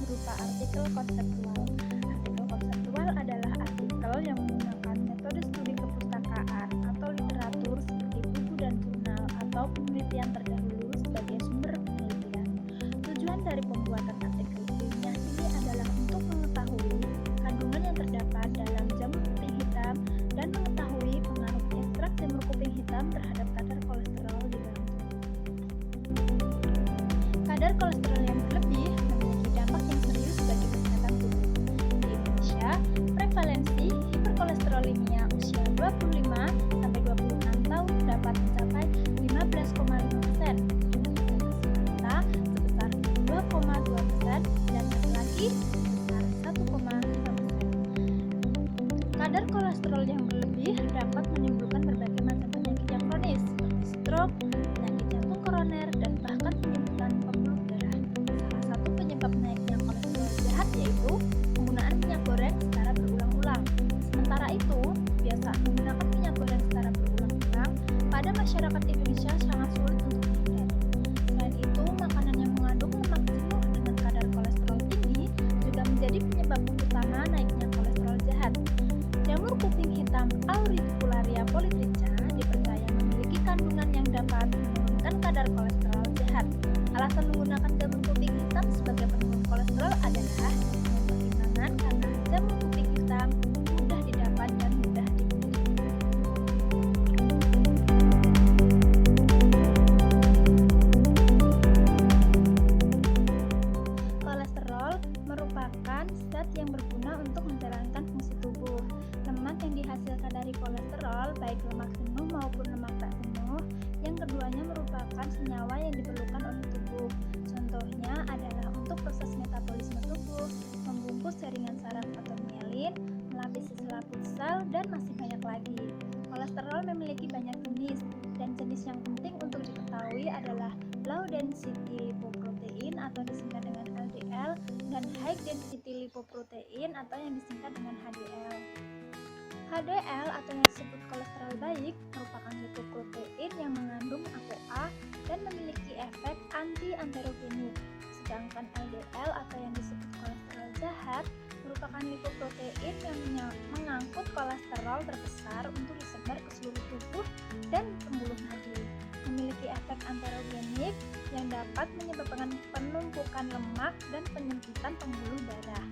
berupa artikel konseptual. Artikel konseptual adalah artikel yang menggunakan metode studi kepustakaan atau literatur seperti buku dan jurnal atau penelitian terdahulu sebagai sumber penelitian. Tujuan dari pembuatan artikel ilmiah ini adalah untuk mengetahui kandungan yang terdapat dalam jamur kuping hitam dan mengetahui pengaruh ekstrak jamur kuping hitam terhadap kadar kolesterol di dalam tubuh. Kadar kolesterol yang berlebih memiliki dampak yang serius bagi kesehatan tubuh. Di Indonesia, prevalensi hiperkolesterolemia usia 25-26 tahun dapat mencapai 15,5%, dengan wanita sebesar 2,2% dan laki-laki sebesar 1,5%. Kadar kolesterol yang berlebih dapat menimbulkan berbagai macam penyakit yang kronis seperti stroke, penyakit jantung koroner, dan bahkan penyempitan pembuluh darah. Salah satu penyebab naiknya kolesterol jahat yaitu penggunaan minyak goreng secara berulang-ulang. Sementara itu, kebiasaan menggunakan minyak goreng secara berulang-ulang pada masyarakat Indonesia sangat sulit untuk dihindari. Selain itu, makanan yang mengandung lemak jenuh dengan kadar kolesterol tinggi juga menjadi penyebab utama naiknya kolesterol jahat. Jamur kuping hitam Auricularia polytricha dipercaya memiliki kandungan yang dapat menurunkan kadar kolesterol jahat. Alasan menggunakan jamur kuping hitam sebagai penurun kolesterol adalah pertimbangan karena jamur kuping hitam mudah didapat dan mudah dimiliki. Kolesterol merupakan zat yang berguna untuk menjalankan fungsi tubuh. Lemak yang dihasilkan dari kolesterol, baik lemak jenuh maupun lemak tak jenuh, yang keduanya merupakan senyawa yang diperlukan oleh tubuh. Contohnya adalah untuk proses metabolisme tubuh, membungkus jaringan saraf atau mielin, melapisi selaput sel, dan masih banyak lagi. Kolesterol memiliki banyak jenis, dan jenis yang penting untuk diketahui adalah low density lipoprotein atau disingkat dengan LDL dan high density lipoprotein atau yang disingkat dengan HDL. HDL atau yang disebut kolesterol baik merupakan lipoprotein yang mengandung ApoA dan memiliki efek anti-aterogenik. Sedangkan LDL atau yang disebut kolesterol jahat merupakan lipoprotein yang mengangkut kolesterol terbesar untuk disebar ke seluruh tubuh dan pembuluh nadi. Memiliki efek aterogenik yang dapat menyebabkan penumpukan lemak dan penyempitan pembuluh darah.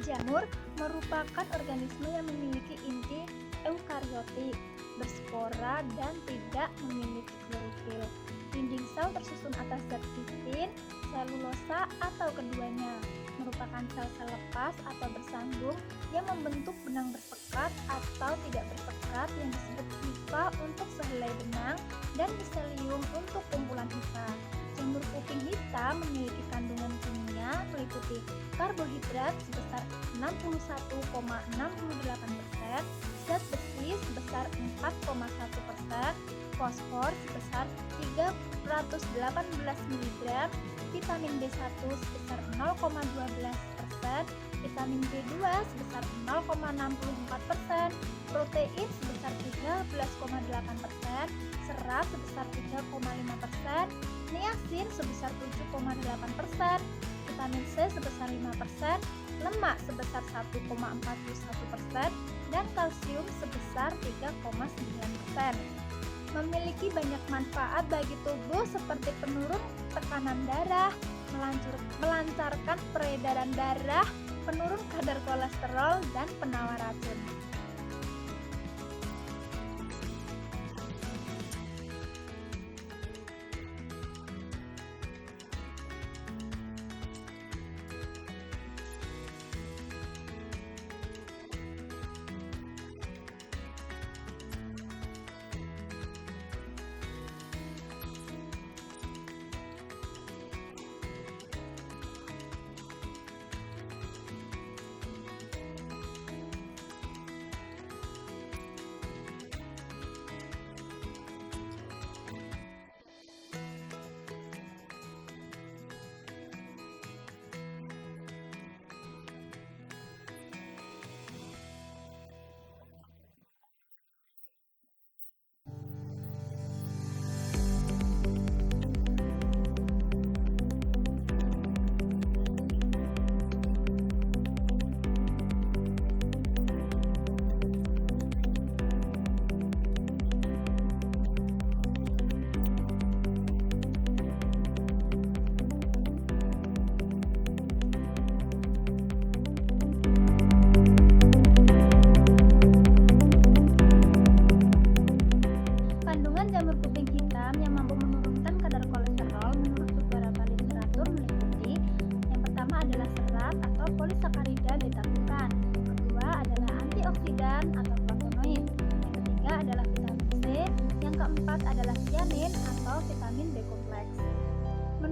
Jamur merupakan organisme yang memiliki inti eukariotik, berspora, dan tidak memiliki klorofil. Dinding sel tersusun atas zat kitin, selulosa, atau keduanya. Merupakan sel-sel lepas atau bersambung yang membentuk benang bersekat atau tidak bersekat yang disebut hifa untuk sehelai benang dan miselium untuk kumpulan hifa. Jamur kuping hitam memiliki kandungan kimia meliputi karbohidrat sebesar 61,68%, zat besi sebesar 4,1%, fosfor sebesar 318 mg, vitamin B1 sebesar 0,12%, vitamin B2 sebesar 0,64%, protein sebesar 13,8%, serat sebesar 3,5%, niacin sebesar 7,8%, vitamin C sebesar 5%, lemak sebesar 1,41%, dan kalsium sebesar 3,9%. Memiliki banyak manfaat bagi tubuh seperti penurun tekanan darah, melancarkan peredaran darah, penurun kadar kolesterol, dan penawar racun.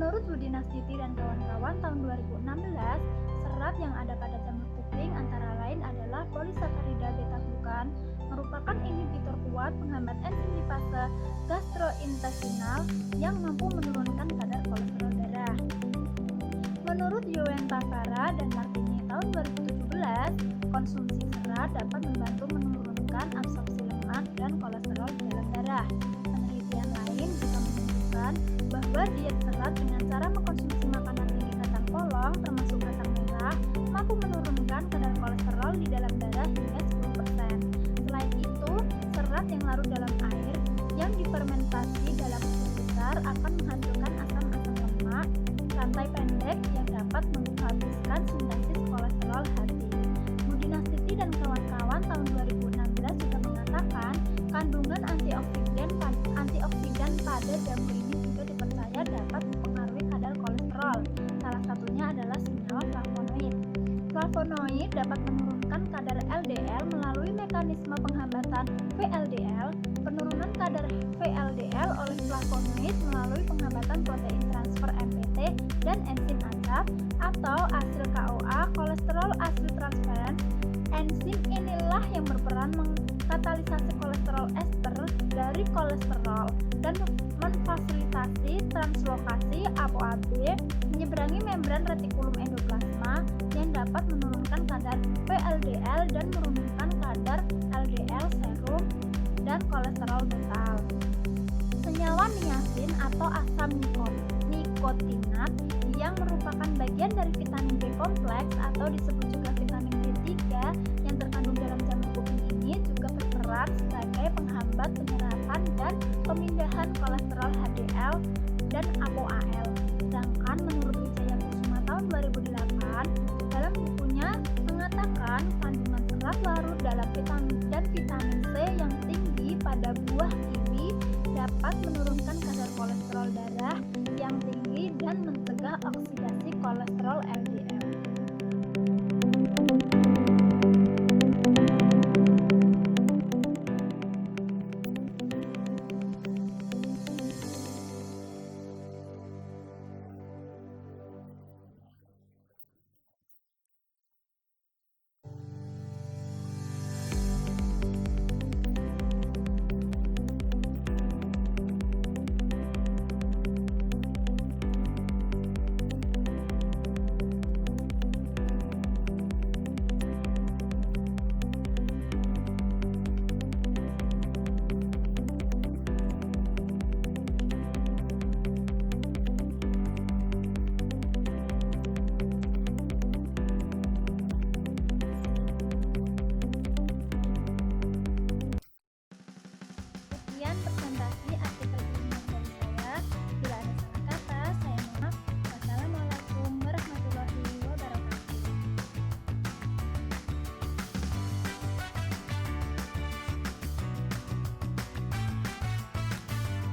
Menurut Budi Nastiti dan kawan-kawan tahun 2016, serat yang ada pada jamur kuping antara lain adalah polisakarida beta-glukan, merupakan inhibitor kuat penghambat enzim lipase gastrointestinal yang mampu menurunkan kadar kolesterol darah. Menurut Yuentavara dan Martini tahun 2017, konsumsi serat dapat membantu menurunkan absorpsi lemak dan kolesterol di dalam darah. Penelitian lain juga menunjukkan bahwa diet serat dengan cara mengkonsumsi makanan tinggi kacang polong termasuk kacang merah mampu menurunkan kadar kolesterol di dalam darah hingga 10%. Selain itu, serat yang larut dalam air yang difermentasi dalam suhu besar akan menghancurkan asam-asam lemak rantai pendek yang dapat menghabiskan sintesis kolesterol hati. Budi Nastiti dan kawan-kawan tahun 2016 juga mengatakan kandungan antioksidan pada jamur ini juga dipercaya dapat mempengaruhi kadar kolesterol. Salah satunya adalah senyawa flavonoid. Flavonoid dapat menurunkan kadar LDL melalui mekanisme penghambatan VLDL. Penurunan kadar VLDL oleh flavonoid melalui penghambatan protein transfer MPT dan enzim ASAP atau asil KOA, kolesterol asil transferan. Enzim inilah yang berperan mengkatalisasi kolesterol ester dari kolesterol dan memfasilitasi translokasi ApoA-B menyeberangi membran retikulum endoplasma yang dapat menurunkan kadar VLDL dan menurunkan kadar LDL serum dan kolesterol total. Senyawa niacin atau asam nikotinat yang merupakan bagian dari vitamin B kompleks atau disebut juga vitamin B3 yang terkandung dalam jamur kuping ini juga berperan sebagai penghambat penyerapan dan pemindahan kolesterol HDL dan ApoAL. Sedangkan menurut Wijaya Kusuma tahun 2008 dalam bukunya mengatakan kandungan serat larut dalam vitamin C yang tinggi pada buah kiwi dapat menurunkan kadar kolesterol darah yang tinggi dan mencegah oksidasi kolesterol LDL.